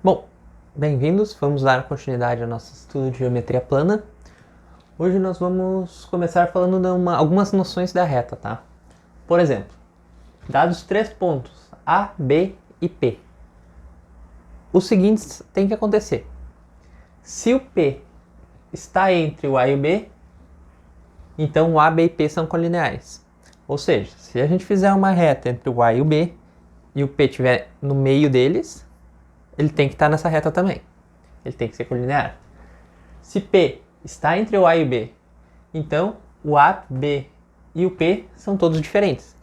Bom, bem-vindos, vamos dar continuidade ao nosso estudo de geometria plana. Hoje nós vamos começar falando de algumas noções da reta, tá? Por exemplo, dados 3 pontos A, B e P. Os seguintes têm que acontecer. Se o P está entre o A e o B, então o A, B e P são colineares. Ou seja, se a gente fizer uma reta entre o A e o B e o P estiver no meio deles, ele tem que estar nessa reta também. Ele tem que ser colinear. Se P está entre o A e o B, então o A, B e o P são todos diferentes.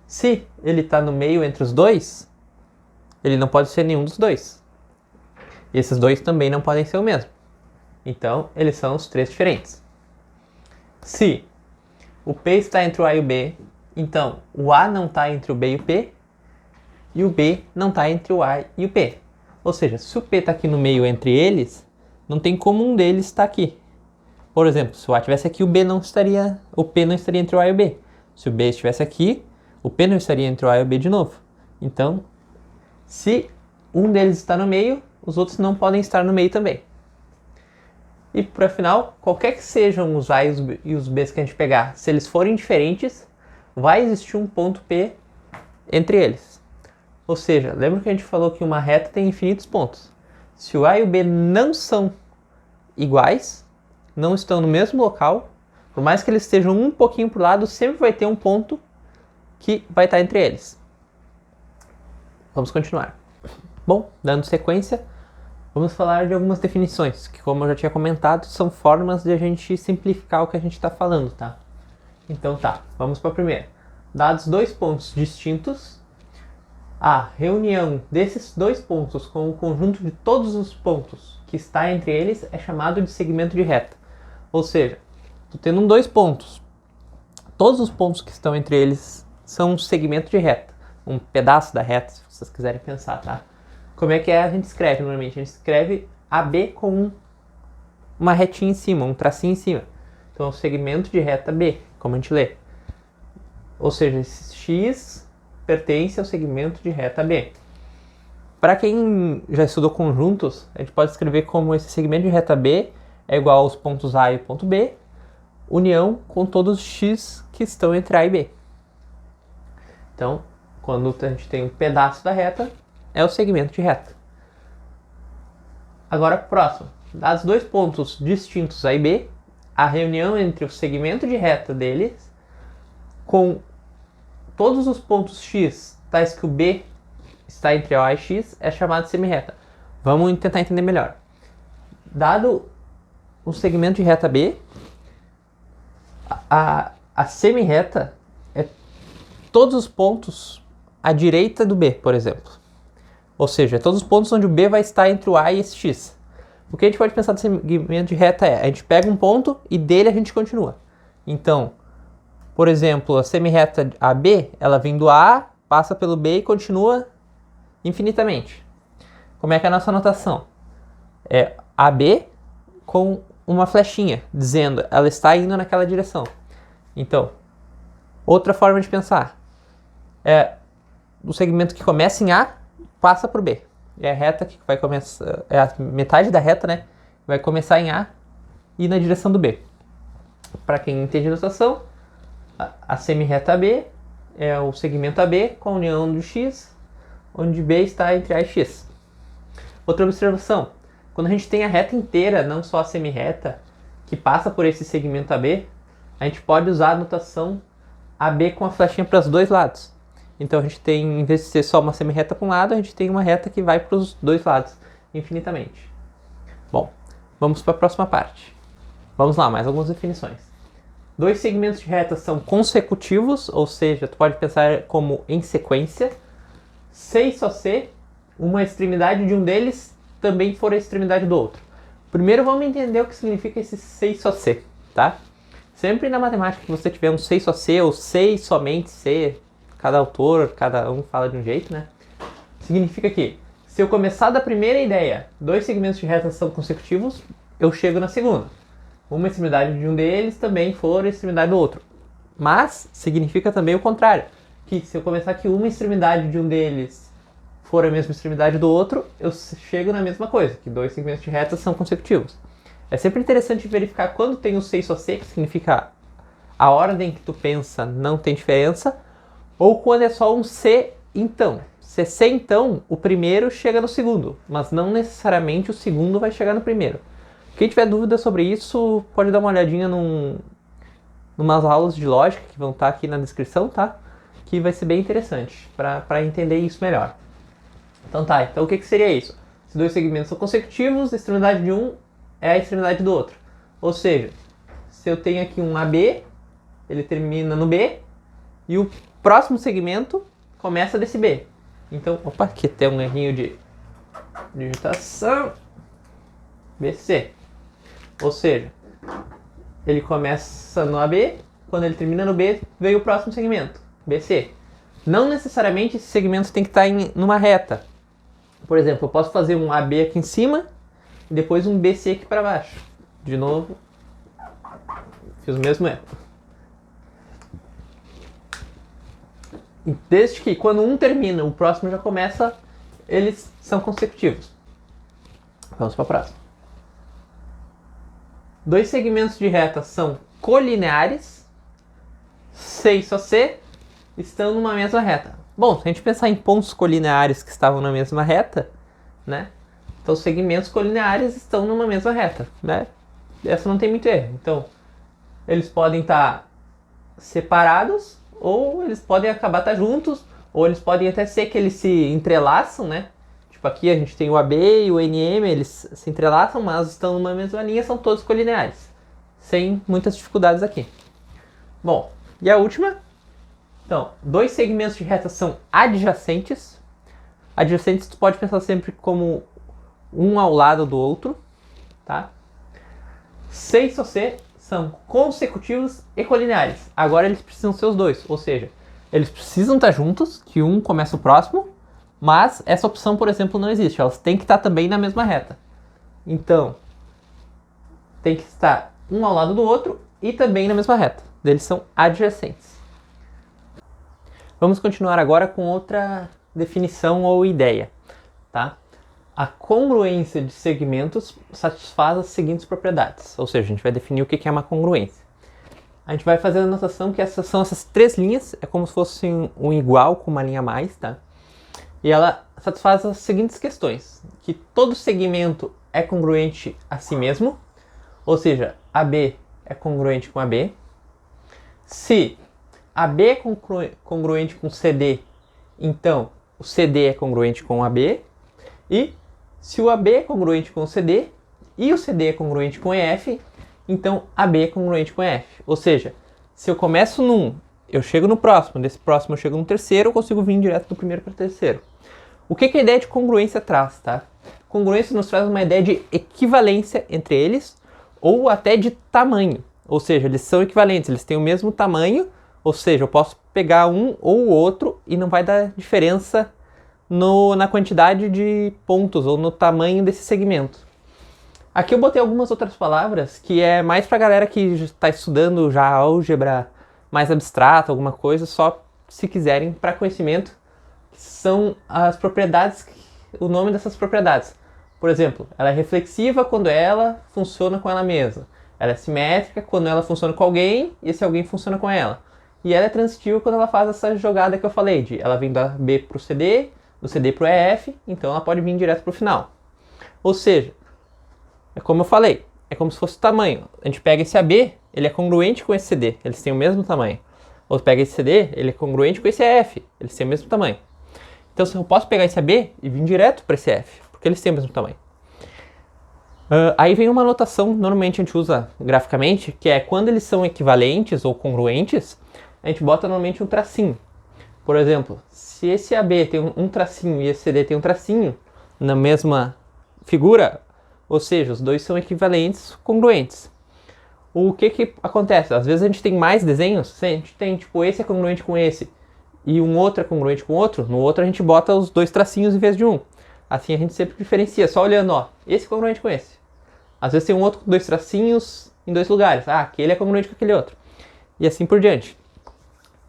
Se ele está no meio entre os dois, ele não pode ser nenhum dos dois. E esses dois também não podem ser o mesmo. Então, eles são os três diferentes. Se o P está entre o A e o B, então o A não está entre o B e o P, e o B não está entre o A e o P. Ou seja, se o P está aqui no meio entre eles, não tem como um deles estar aqui. Por exemplo, se o A estivesse aqui, o P não estaria entre o A e o B. Se o B estivesse aqui, o P não estaria entre o A e o B de novo. Então, se um deles está no meio, os outros não podem estar no meio também. E por afinal, qualquer que sejam os A e os B que a gente pegar, se eles forem diferentes, vai existir um ponto P entre eles. Ou seja, lembra que a gente falou que uma reta tem infinitos pontos. Se o A e o B não são iguais, não estão no mesmo local, por mais que eles estejam um pouquinho para o lado, sempre vai ter um ponto que vai estar entre eles. Vamos continuar. Bom, dando sequência, vamos falar de algumas definições, que como eu já tinha comentado, são formas de a gente simplificar o que a gente está falando, tá? Então tá, vamos para a primeira. Dados dois pontos distintos, a reunião desses dois pontos com o conjunto de todos os pontos que está entre eles é chamado de segmento de reta. Ou seja, estou tendo dois pontos. Todos os pontos que estão entre eles são um segmento de reta. Um pedaço da reta, se vocês quiserem pensar, tá? Como é que a gente escreve normalmente? A gente escreve AB com uma retinha em cima, um tracinho em cima. Então é o segmento de reta B, como a gente lê. Ou seja, esse X pertence ao segmento de reta B. Para quem já estudou conjuntos, a gente pode escrever como esse segmento de reta B é igual aos pontos A e ponto B, união com todos os X que estão entre A e B. Então, quando a gente tem um pedaço da reta, é o segmento de reta. Agora, próximo. Dados dois pontos distintos A e B, a reunião entre o segmento de reta deles com todos os pontos X, tais que o B está entre A e X, é chamada de semirreta. Vamos tentar entender melhor. Dado o segmento de reta B, a semirreta é todos os pontos à direita do B, por exemplo. Ou seja, todos os pontos onde o B vai estar entre o A e esse X. O que a gente pode pensar do segmento de reta é, a gente pega um ponto e dele a gente continua. Então, por exemplo, a semirreta AB, ela vem do A, passa pelo B e continua infinitamente. Como é que é a nossa notação? É AB com uma flechinha, dizendo ela está indo naquela direção. Então, outra forma de pensar é o segmento que começa em A, passa por B. É a reta que vai começar, é a metade da reta, né? Vai começar em A e ir na direção do B. Para quem entende a notação, a semirreta AB é o segmento AB com a união do X, onde B está entre A e X. Outra observação, quando a gente tem a reta inteira, não só a semirreta, que passa por esse segmento AB, a gente pode usar a notação AB com a flechinha para os dois lados. Então a gente tem, em vez de ser só uma semirreta para um lado, a gente tem uma reta que vai para os dois lados, infinitamente. Bom, vamos para a próxima parte. Vamos lá, mais algumas definições. Dois segmentos de reta são consecutivos, ou seja, tu pode pensar como em sequência. Se e só se uma extremidade de um deles também for a extremidade do outro. Primeiro vamos entender o que significa esse se e só se, tá? Sempre na matemática que você tiver um se e só se, ou se e somente se, cada autor, cada um fala de um jeito, né? Significa que se eu começar da primeira ideia, dois segmentos de reta são consecutivos, eu chego na segunda. Uma extremidade de um deles também for a extremidade do outro. Mas significa também o contrário, que se eu começar que uma extremidade de um deles for a mesma extremidade do outro, eu chego na mesma coisa, que dois segmentos de reta são consecutivos. É sempre interessante verificar quando tem o C só C, que significa a ordem que tu pensa não tem diferença, ou quando é só um C então. Se é C então, o primeiro chega no segundo, mas não necessariamente o segundo vai chegar no primeiro. Quem tiver dúvida sobre isso, pode dar uma olhadinha numas aulas de lógica que vão estar aqui na descrição, tá? Que vai ser bem interessante para entender isso melhor. Então tá, então o que seria isso? Se dois segmentos são consecutivos, a extremidade de um é a extremidade do outro. Ou seja, se eu tenho aqui um AB, ele termina no B, e o próximo segmento começa desse B. Então, opa, aqui tem um errinho de digitação, BC. Ou seja, ele começa no AB, quando ele termina no B, veio o próximo segmento, BC. Não necessariamente esse segmento tem que estar numa reta. Por exemplo, eu posso fazer um AB aqui em cima e depois um BC aqui para baixo. De novo, fiz o mesmo erro. Desde que quando um termina, o próximo já começa, eles são consecutivos. Vamos para a próxima. Dois segmentos de reta são colineares, C e só C estão numa mesma reta. Bom, se a gente pensar em pontos colineares que estavam na mesma reta, né? Então os segmentos colineares estão numa mesma reta, né? Essa não tem muito erro. Então, eles podem estar separados, ou eles podem acabar estar juntos, ou eles podem até ser que eles se entrelaçam, né? Tipo aqui a gente tem o AB e o NM, eles se entrelaçam, mas estão numa mesma linha, são todos colineares. Sem muitas dificuldades aqui. Bom, e a última? Então, dois segmentos de reta são adjacentes. Adjacentes tu pode pensar sempre como um ao lado do outro, tá? C e só C são consecutivos e colineares. Agora eles precisam ser os dois, ou seja, eles precisam estar juntos, que um começa o próximo, mas essa opção, por exemplo, não existe. Elas têm que estar também na mesma reta. Então, tem que estar um ao lado do outro e também na mesma reta. Eles são adjacentes. Vamos continuar agora com outra definição ou ideia, tá? A congruência de segmentos satisfaz as seguintes propriedades. Ou seja, a gente vai definir o que é uma congruência. A gente vai fazer a notação que essas são essas três linhas, é como se fosse um igual com uma linha a mais, tá? E ela satisfaz as seguintes questões. Que todo segmento é congruente a si mesmo, ou seja, AB é congruente com AB. Se AB é congruente com CD, então o CD é congruente com o AB. E se o AB é congruente com o CD e o CD é congruente com o EF, então AB é congruente com o EF. Ou seja, se eu começo num, eu chego no próximo, desse próximo eu chego no terceiro, eu consigo vir direto do primeiro para o terceiro. O que a ideia de congruência traz, tá? Congruência nos traz uma ideia de equivalência entre eles, ou até de tamanho. Ou seja, eles são equivalentes, eles têm o mesmo tamanho, ou seja, eu posso pegar um ou o outro e não vai dar diferença na quantidade de pontos ou no tamanho desse segmento. Aqui eu botei algumas outras palavras que é mais pra galera que está estudando já álgebra mais abstrata, alguma coisa, só se quiserem para conhecimento, que são as propriedades, o nome dessas propriedades. Por exemplo, ela é reflexiva quando ela funciona com ela mesma. Ela é simétrica quando ela funciona com alguém e esse alguém funciona com ela. E ela é transitiva quando ela faz essa jogada que eu falei, de ela vem da B para o CD, do CD para o EF, então ela pode vir direto para o final. Ou seja, é como eu falei, é como se fosse o tamanho. A gente pega esse AB, ele é congruente com esse CD, eles têm o mesmo tamanho. Ou pega esse CD, ele é congruente com esse EF, eles têm o mesmo tamanho. Então eu posso pegar esse AB e vir direto para esse EF, porque eles têm o mesmo tamanho. Aí vem uma notação, normalmente a gente usa graficamente, que é quando eles são equivalentes ou congruentes, a gente bota normalmente um tracinho. Por exemplo, se esse AB tem um tracinho e esse CD tem um tracinho na mesma figura, ou seja, os dois são equivalentes, congruentes. O que acontece? Às vezes a gente tem mais desenhos, se a gente tem, tipo, esse é congruente com esse e um outro é congruente com o outro, no outro a gente bota os dois tracinhos em vez de um. Assim a gente sempre diferencia, só olhando, ó, esse é congruente com esse. Às vezes tem um outro com dois tracinhos em dois lugares, aquele é congruente com aquele outro. E assim por diante.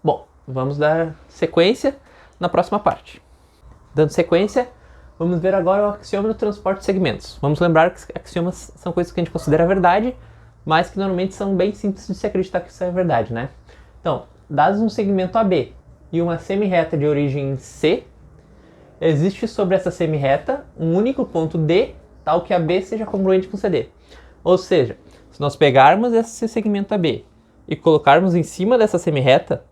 Bom, vamos dar sequência na próxima parte. Dando sequência, vamos ver agora o axioma do transporte de segmentos. Vamos lembrar que axiomas são coisas que a gente considera verdade, mas que normalmente são bem simples de se acreditar que isso é verdade, né? Então, dados um segmento AB e uma semi-reta de origem C, existe sobre essa semi-reta um único ponto D, tal que AB seja congruente com CD. Ou seja, se nós pegarmos esse segmento AB e colocarmos em cima dessa semi-reta,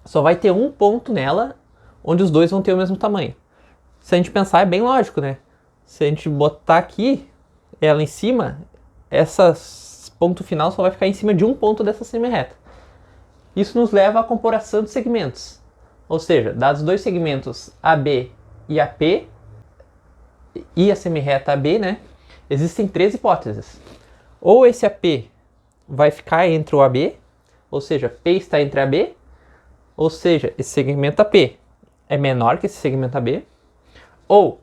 só vai ter um ponto nela onde os dois vão ter o mesmo tamanho. Se a gente pensar, é bem lógico, né? Se a gente botar aqui ela em cima, esse ponto final só vai ficar em cima de um ponto dessa semi-reta. Isso nos leva à comparação de segmentos. Ou seja, dados dois segmentos AB e AP, e a semi-reta AB, né? Existem três hipóteses. Ou esse AP vai ficar entre o AB, ou seja, P está entre AB, ou seja, esse segmento AP é menor que esse segmento AB, ou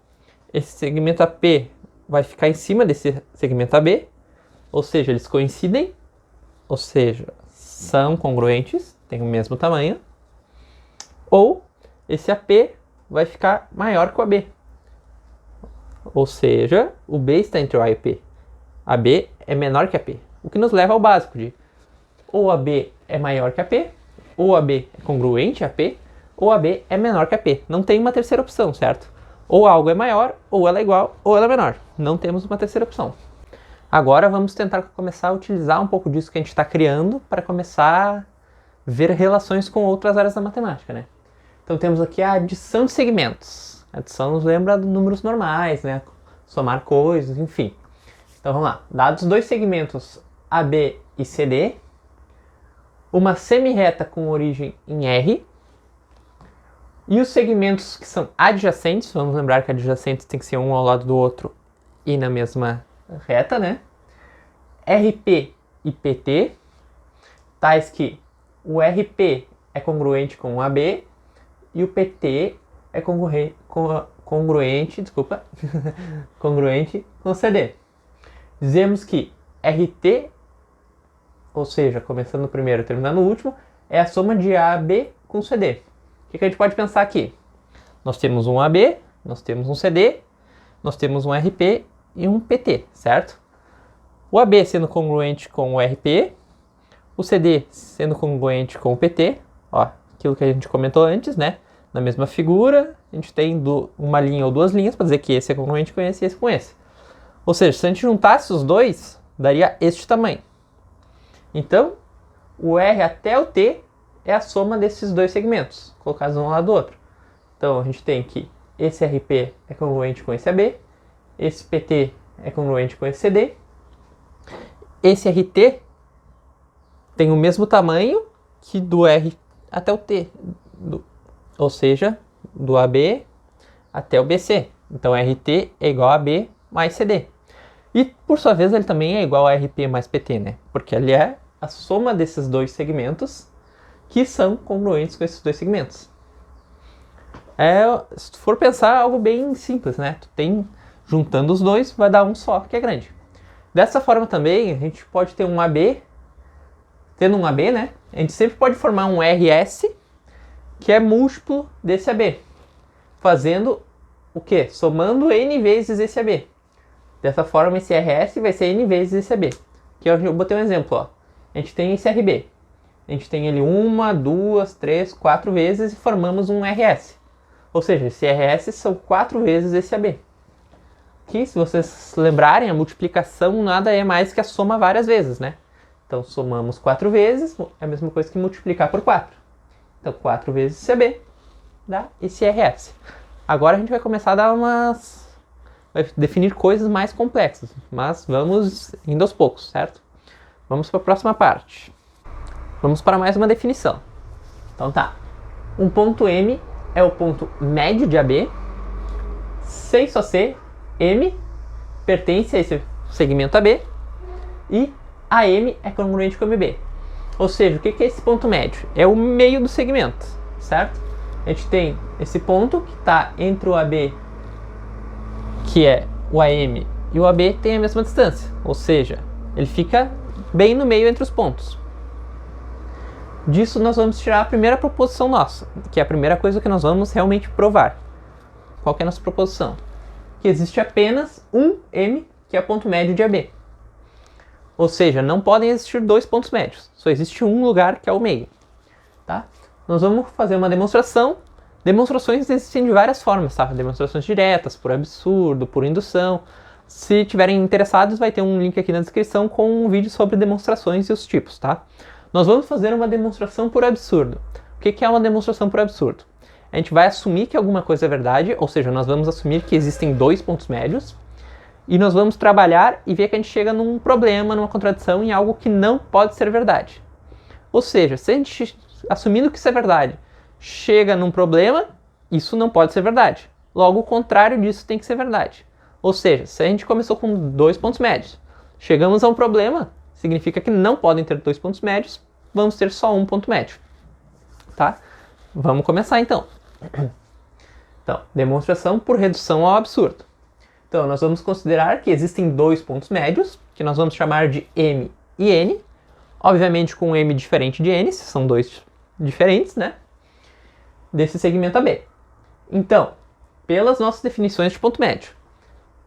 esse segmento AP vai ficar em cima desse segmento AB, ou seja, eles coincidem, ou seja, são congruentes, têm o mesmo tamanho, ou esse AP vai ficar maior que o AB, ou seja, o B está entre o A e o P. AB é menor que a P, o que nos leva ao básico de ou AB é maior que a P, ou AB é congruente a P, ou AB é menor que a P. Não tem uma terceira opção, certo? Ou algo é maior, ou ela é igual, ou ela é menor. Não temos uma terceira opção. Agora vamos tentar começar a utilizar um pouco disso que a gente está criando para começar a ver relações com outras áreas da matemática, né? Então temos aqui a adição de segmentos. A adição nos lembra de números normais, né? Somar coisas, enfim. Então vamos lá. Dados dois segmentos AB e CD, uma semi-reta com origem em R, e os segmentos que são adjacentes, vamos lembrar que adjacentes tem que ser um ao lado do outro e na mesma reta, né? RP e PT, tais que o RP é congruente com o AB e o PT é congruente com o CD. Dizemos que RT, ou seja, começando no primeiro e terminando no último, é a soma de AB com CD. O que a gente pode pensar aqui? Nós temos um AB, nós temos um CD, nós temos um RP e um PT, certo? O AB sendo congruente com o RP, o CD sendo congruente com o PT, ó, aquilo que a gente comentou antes, né? Na mesma figura, a gente tem uma linha ou duas linhas para dizer que esse é congruente com esse e esse com esse. Ou seja, se a gente juntasse os dois, daria este tamanho. Então, o R até o T é a soma desses dois segmentos, colocados um ao lado do outro. Então, a gente tem que esse RP é congruente com esse AB, esse PT é congruente com esse CD, esse RT tem o mesmo tamanho que do R até o T, ou seja, do AB até o BC. Então, RT é igual a AB mais CD. E, por sua vez, ele também é igual a RP mais PT, né? Porque ele é a soma desses dois segmentos que são congruentes com esses dois segmentos. Se tu for pensar, algo bem simples, né? Juntando os dois, vai dar um só, que é grande. Dessa forma também, a gente pode ter um AB, tendo um AB, né? A gente sempre pode formar um RS, que é múltiplo desse AB. Fazendo o quê? Somando N vezes esse AB. Dessa forma, esse RS vai ser N vezes esse AB. Aqui eu botei um exemplo, ó. A gente tem esse RB. A gente tem ele 1, 2, 3, 4 vezes e formamos um RS. Ou seja, esse RS são 4 vezes esse AB. Que, se vocês lembrarem, a multiplicação nada é mais que a soma várias vezes, né? Então, somamos 4 vezes, é a mesma coisa que multiplicar por 4. Então, 4 vezes esse AB dá esse RS. Agora a gente vai começar a dar vai definir coisas mais complexas, mas vamos indo aos poucos, certo? Vamos para a próxima parte. Vamos para mais uma definição. Então tá. Um ponto M é o ponto médio de AB. C e só C, M pertence a esse segmento AB. E AM é congruente com MB. Ou seja, o que é esse ponto médio? É o meio do segmento, certo? A gente tem esse ponto que está entre o AB, que é o AM, e o AB tem a mesma distância. Ou seja, ele fica bem no meio entre os pontos. Disso nós vamos tirar a primeira proposição nossa, que é a primeira coisa que nós vamos realmente provar. qual que é a nossa proposição? Que existe apenas um M, que é ponto médio de AB. Ou seja, não podem existir dois pontos médios. Só existe um lugar, que é o meio. Tá? Nós vamos fazer uma demonstração. Demonstrações existem de várias formas, tá? Demonstrações diretas, por absurdo, por indução. Se tiverem interessados, vai ter um link aqui na descrição com um vídeo sobre demonstrações e os tipos, tá? Nós vamos fazer uma demonstração por absurdo. O que é uma demonstração por absurdo? A gente vai assumir que alguma coisa é verdade, ou seja, nós vamos assumir que existem dois pontos médios, e nós vamos trabalhar e ver que a gente chega num problema, numa contradição, em algo que não pode ser verdade. Ou seja, se a gente, assumindo que isso é verdade, chega num problema, isso não pode ser verdade. Logo, o contrário disso tem que ser verdade. Ou seja, se a gente começou com dois pontos médios, chegamos a um problema, significa que não podem ter dois pontos médios, vamos ter só um ponto médio. Tá? Vamos começar então. Então, demonstração por redução ao absurdo. Então, nós vamos considerar que existem dois pontos médios, que nós vamos chamar de M e N, obviamente com um M diferente de N, se são dois diferentes, né? Desse segmento AB. Então, pelas nossas definições de ponto médio,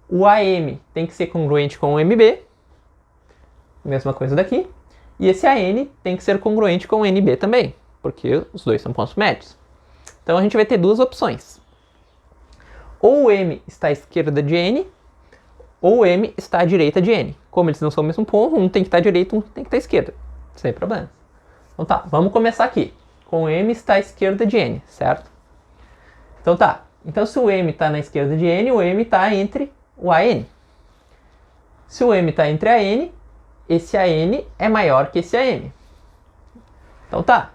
o AM tem que ser congruente com o MB, mesma coisa daqui, e esse AN tem que ser congruente com o NB também, porque os dois são pontos médios. Então a gente vai ter duas opções. Ou o M está à esquerda de N, ou o M está à direita de N. Como eles não são o mesmo ponto, um tem que estar à direita, um tem que estar à esquerda. Sem problemas. Então tá, vamos começar aqui. Com o M está à esquerda de N, certo? Então tá. Então se o M está na esquerda de N, o M está entre o AN. Se o M está entre a N, esse AN é maior que esse AM. Então tá.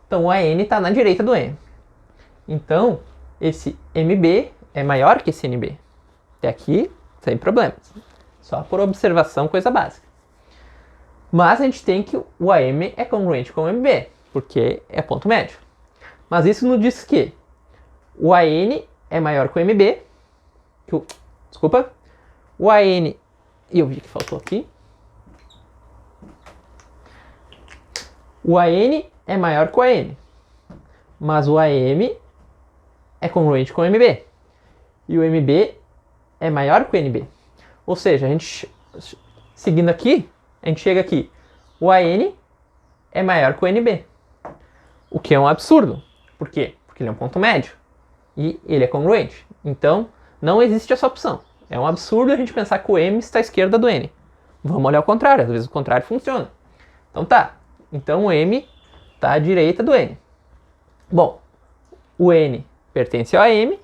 Então o AN está na direita do M. Então esse MB é maior que esse NB. Até aqui, sem problemas. Só por observação, coisa básica. Mas a gente tem que o AM é congruente com o MB, porque é ponto médio. Mas isso nos diz que o AN é maior que o MB. Desculpa. O AN... E eu vi que faltou aqui. O AN é maior que o AN. Mas o AM é congruente com o MB. E o MB é maior que o NB. Ou seja, a gente, seguindo aqui, a gente chega aqui. O AN é maior que o NB. O que é um absurdo. Por quê? Porque ele é um ponto médio. E ele é congruente. Então, não existe essa opção. É um absurdo a gente pensar que o M está à esquerda do N. Vamos olhar o contrário. Às vezes o contrário funciona. Então tá. Então o M está à direita do N. Bom, o N pertence ao AM.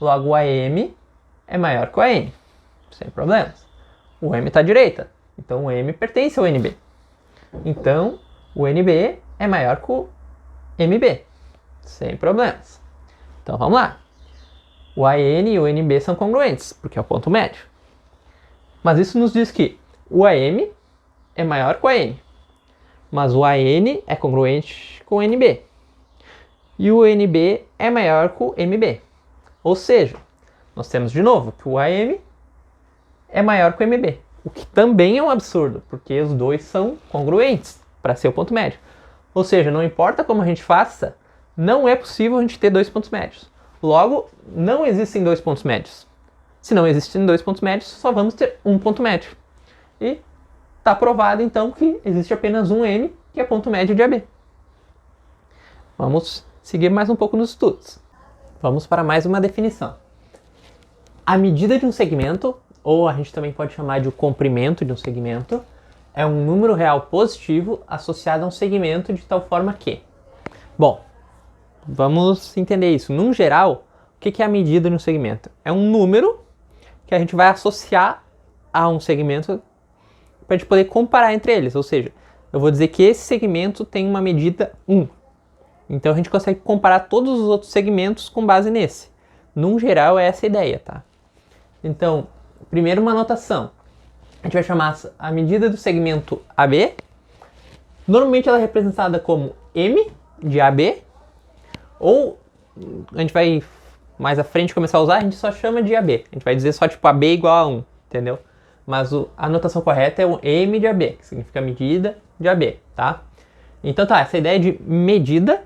Logo o AM é maior que o AN. Sem problemas. O M está à direita. Então o M pertence ao NB. Então o NB é maior que o MB. Sem problemas. Então vamos lá. O AN e o NB são congruentes, porque é o ponto médio. Mas isso nos diz que o AM é maior que o AN. Mas o AN é congruente com o NB. E o NB é maior que o MB. Ou seja, nós temos de novo que o AM é maior que o MB. O que também é um absurdo, porque os dois são congruentes para ser o ponto médio. Ou seja, não importa como a gente faça, não é possível a gente ter dois pontos médios. Logo, não existem dois pontos médios. Se não existem dois pontos médios, só vamos ter um ponto médio. E está provado então que existe apenas um M, que é ponto médio de AB. Vamos seguir mais um pouco nos estudos. Vamos para mais uma definição. A medida de um segmento, ou a gente também pode chamar de o comprimento de um segmento, é um número real positivo associado a um segmento de tal forma que... Bom, vamos entender isso. Num geral, o que é a medida de um segmento? É um número que a gente vai associar a um segmento para a gente poder comparar entre eles. Ou seja, eu vou dizer que esse segmento tem uma medida 1. Então a gente consegue comparar todos os outros segmentos com base nesse. Num geral é essa a ideia, tá? Então, primeiro uma anotação. A gente vai chamar a medida do segmento AB. Normalmente ela é representada como M de AB. Ou a gente vai mais à frente começar a usar, a gente só chama de AB. A gente vai dizer só tipo AB igual a 1, entendeu? Mas a anotação correta é o M de AB, que significa medida de AB, tá? Então tá, essa ideia de medida,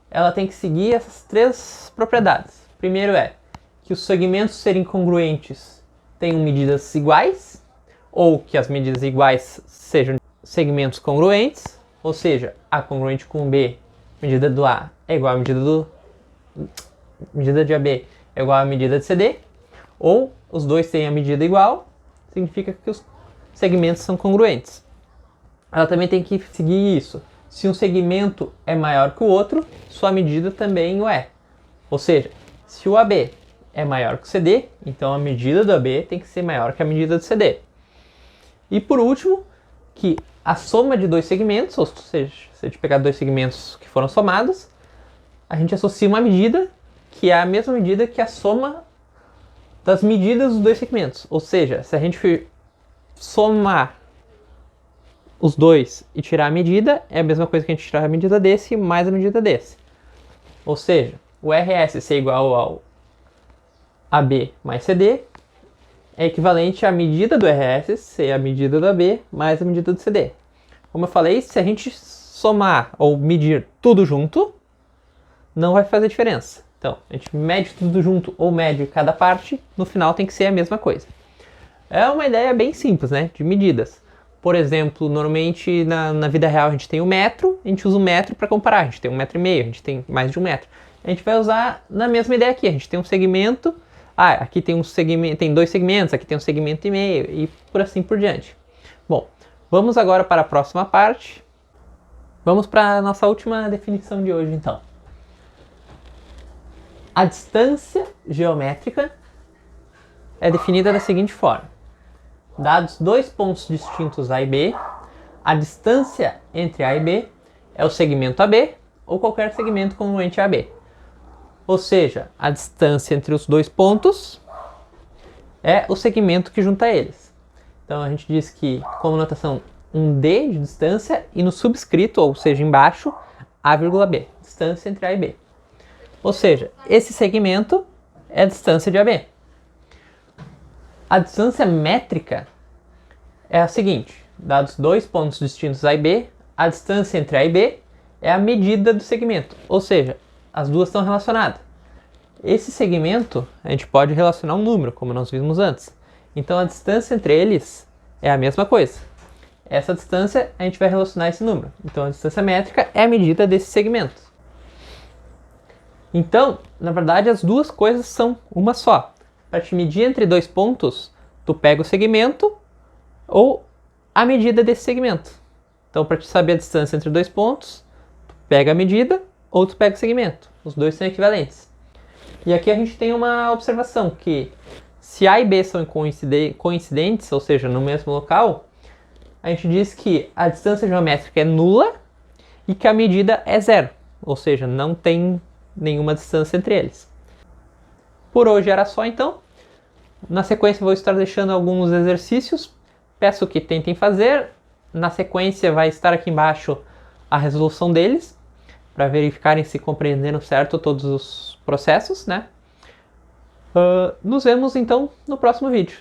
ela tem que seguir essas três propriedades. Primeiro é que os segmentos serem congruentes tenham medidas iguais, ou que as medidas iguais sejam segmentos congruentes, ou seja, A congruente com B, medida do A é igual à medida de AB é igual à medida de CD, ou os dois têm a medida igual, significa que os segmentos são congruentes. Ela também tem que seguir isso. Se um segmento é maior que o outro, sua medida também o é. Ou seja, se o AB é maior que o CD, então a medida do AB tem que ser maior que a medida do CD. E por último, que a soma de dois segmentos, ou seja, se a gente pegar dois segmentos que foram somados, a gente associa uma medida que é a mesma medida que a soma das medidas dos dois segmentos. Ou seja, se a gente somar os dois e tirar a medida, é a mesma coisa que a gente tirar a medida desse mais a medida desse. Ou seja, o RS ser igual ao AB mais CD é equivalente à medida do RS ser a medida do AB mais a medida do CD. Como eu falei, se a gente somar ou medir tudo junto, não vai fazer diferença. Então, a gente mede tudo junto ou mede cada parte, no final tem que ser a mesma coisa. É uma ideia bem simples, né, de medidas. Por exemplo, normalmente na vida real a gente tem o metro, a gente usa o metro para comparar. A gente tem 1,5 metro, a gente tem mais de 1 metro. A gente vai usar na mesma ideia aqui. A gente tem um segmento, aqui tem tem dois segmentos, aqui tem um segmento e meio e por assim por diante. Bom, vamos agora para a próxima parte. Vamos para a nossa última definição de hoje, então. A distância geométrica é definida da seguinte forma. Dados dois pontos distintos A e B, a distância entre A e B é o segmento AB ou qualquer segmento congruente a AB. Ou seja, a distância entre os dois pontos é o segmento que junta eles. Então a gente diz que, como notação, um D de distância e no subscrito, ou seja, embaixo, A,B, distância entre A e B. Ou seja, esse segmento é a distância de AB. A distância métrica é a seguinte: dados dois pontos distintos A e B, a distância entre A e B é a medida do segmento, ou seja, as duas estão relacionadas. Esse segmento a gente pode relacionar um número, como nós vimos antes. Então a distância entre eles é a mesma coisa. Essa distância a gente vai relacionar esse número. Então a distância métrica é a medida desse segmento. Então, na verdade, as duas coisas são uma só. Para te medir entre dois pontos, tu pega o segmento ou a medida desse segmento. Então, para te saber a distância entre dois pontos, tu pega a medida ou tu pega o segmento. Os dois são equivalentes. E aqui a gente tem uma observação que se A e B são coincidentes, ou seja, no mesmo local, a gente diz que a distância geométrica é nula e que a medida é zero, ou seja, não tem nenhuma distância entre eles. Por hoje era só então. Na sequência vou estar deixando alguns exercícios. Peço que tentem fazer. Na sequência vai estar aqui embaixo a resolução deles, para verificarem se compreenderam certo todos os processos, né? Nos vemos então no próximo vídeo.